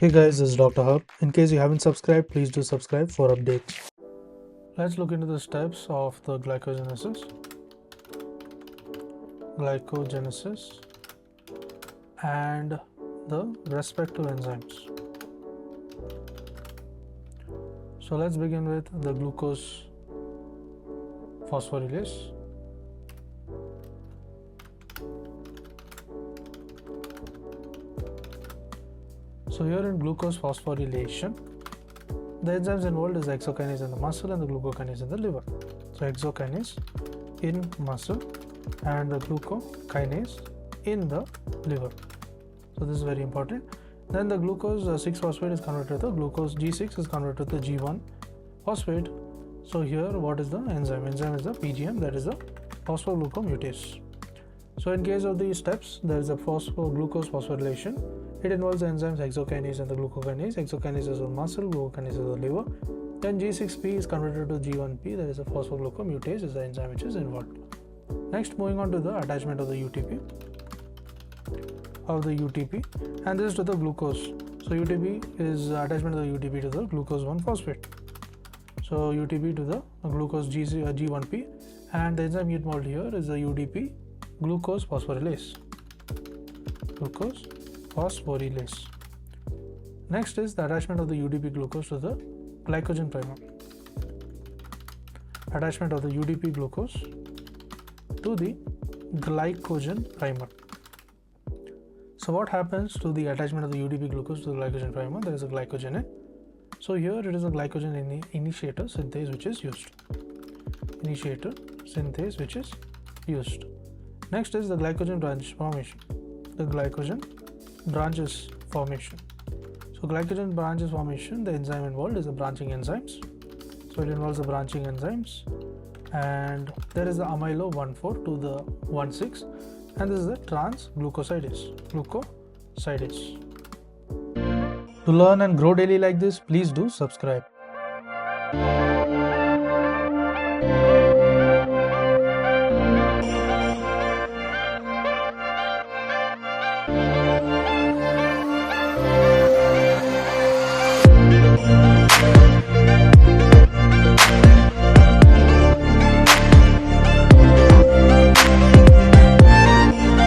Hey guys, this is Dr. Hub. In case you haven't subscribed, please do subscribe for updates. Let's look into the steps of the glycogenesis and the respective enzymes. So let's begin with the glucose phosphorylase. So here in glucose phosphorylation, the enzymes involved is hexokinase in the muscle and the glucokinase in the liver. So hexokinase in muscle and the glucokinase in the liver. So this is very important. Then the glucose 6-phosphate is converted to the glucose G6 is converted to the G1 phosphate. So here what is the enzyme? Enzyme is the PGM, that is the phosphoglucomutase. So in case of these steps, there is a glucose phosphorylation. It involves the enzymes hexokinase and the glucokinase. Hexokinase is the muscle, glucokinase is the liver. Then G6P is converted to G1P, that is a phosphoglucomutase is the enzyme which is involved. Next, moving on to the attachment of the UTP and this is to the glucose. So UTP is attachment of the UTP to the glucose 1-phosphate. So UTP to the glucose G1P and the enzyme involved here is the UDP glucose phosphorylase. Next is the attachment of the UDP glucose to the glycogen primer. Attachment of the UDP glucose to the glycogen primer. So what happens to the attachment of the UDP glucose to the glycogen primer? There is a glycogen in. So here it is a glycogen initiator synthase which is used. Next is the glycogen branch formation. The glycogen branches formation. So glycogen branches formation, the enzyme involved is the branching enzymes. So it involves the branching enzymes and there is the amylo 1,4 to the 1,6 and this is the trans-glucosidase. To learn and grow daily like this, please do subscribe.